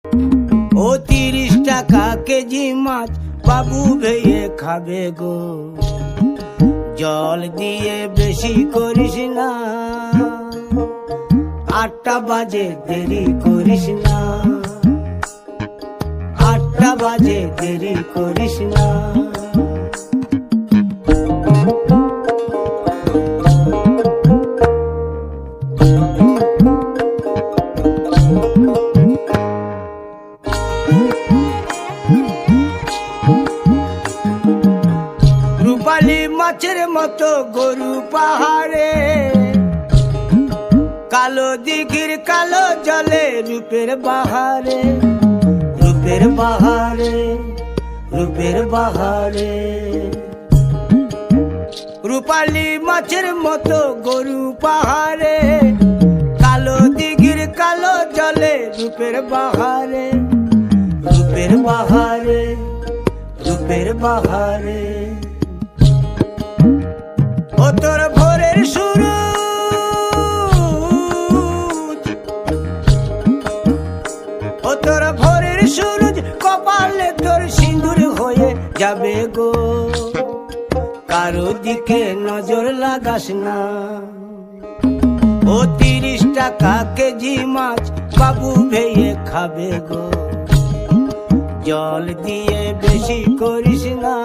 ও 30 টাকা কেজি মাছ বাবু ভেয়ে খাবে গো। জল দিয়ে বেশি করিস না, 8টা বাজে দেরি করিস না, 8টা বাজে দেরি করিস না। রূপালী মাছের মতো গরু পাহাড়ে, কালো দিঘির কালো জলে রূপের বাহারে, রূপের বাহারে, রূপের বাহারে। রূপালী মাছের মতো গরু পাহাড়ে, কালো দিঘির কালো জলে রূপের বাহারে, রূপের বাহারে, রূপের বাহারে। ও তোর ভোরের সূরজ, ও তোর ভোরের সূরজ কপালে তোর সিঁদুর হয়ে যাবে গো। কারো দিকে নজর লাগাস না, ও 30 টাকা কেজি মাছ বাবু ভেয়ে খাবে গো। জল দিয়ে বেশি করিস না।